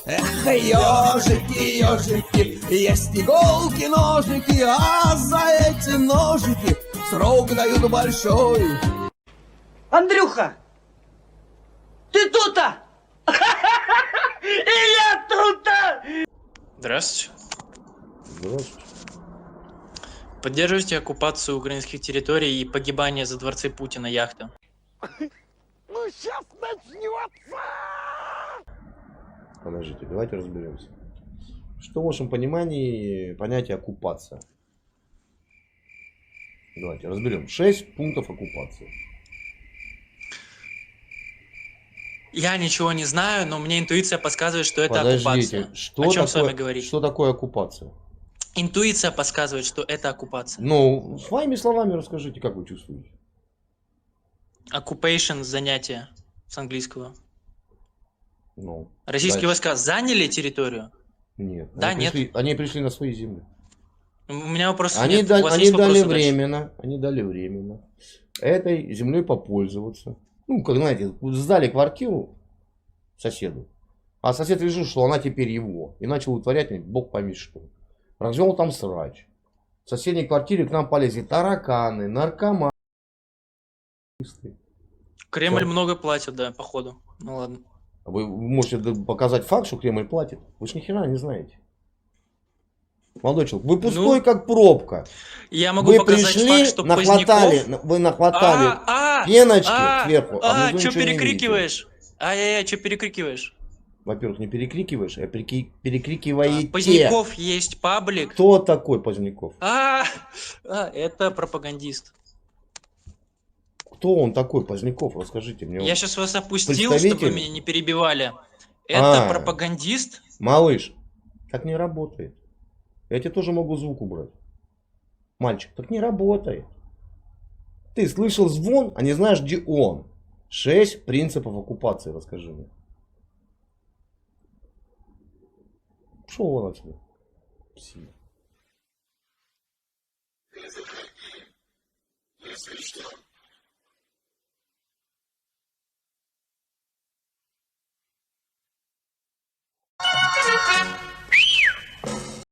Эх, ежики, ежики, есть иголки, ножики, а за эти ножики срок дают большой. Андрюха, ты тут-то? И я тут-то! Здравствуйте. Здравствуйте. Поддерживаете оккупацию украинских территорий и погибание за дворцы Путина яхты? Ну сейчас начнется! Подождите, давайте разберемся. Что в вашем понимании понятие оккупация? Давайте разберем. 6 пунктов оккупации. Я ничего не знаю, но мне интуиция подсказывает, что это Подождите, оккупация. что О чем такое, с вами говорить? что такое оккупация? Интуиция подсказывает, что это оккупация. Ну, своими словами расскажите, как вы чувствуете. Occupation – занятие с английского. Ну, Российские дальше. войска заняли территорию? Нет. Да, Они пришли на свои земли. У меня вопросов Они, нет. дали, У вас они есть дали вопросы дальше? временно, они дали временно этой землей попользоваться. Ну, как знаете, сдали квартиру соседу, а сосед решил, что она теперь его, и начал утворять, бог пойми что. Развел там срач. В соседней квартире к нам полезли тараканы, наркоманы. Кремль Всё. много платит, да, походу. Ну ладно. Вы можете показать факт, что Кремль платит. Вы же ни хера не знаете. Молодой человек, вы пустой, Ну, как пробка. Я могу Вы показать пришли, факт, что нахватали, Поздняков... вы нахватали пеночки сверху, а внизу что ничего не видите. перекрикиваешь? Ай-яй-яй, что перекрикиваешь? Во-первых, не перекрикиваешь, а перекрикиваете. Поздняков есть паблик. Кто такой Поздняков? Это пропагандист. Кто он такой, Поздняков? Расскажите мне. Я сейчас вас опустил, Представитель? чтобы вы меня не перебивали. Это пропагандист? Малыш, так не работает. Я тебе тоже могу звук убрать. Мальчик, так не работает. Ты слышал звон, а не знаешь, где он. 6 принципов оккупации, расскажи мне. Пошел вон отсюда. Псих. Если что,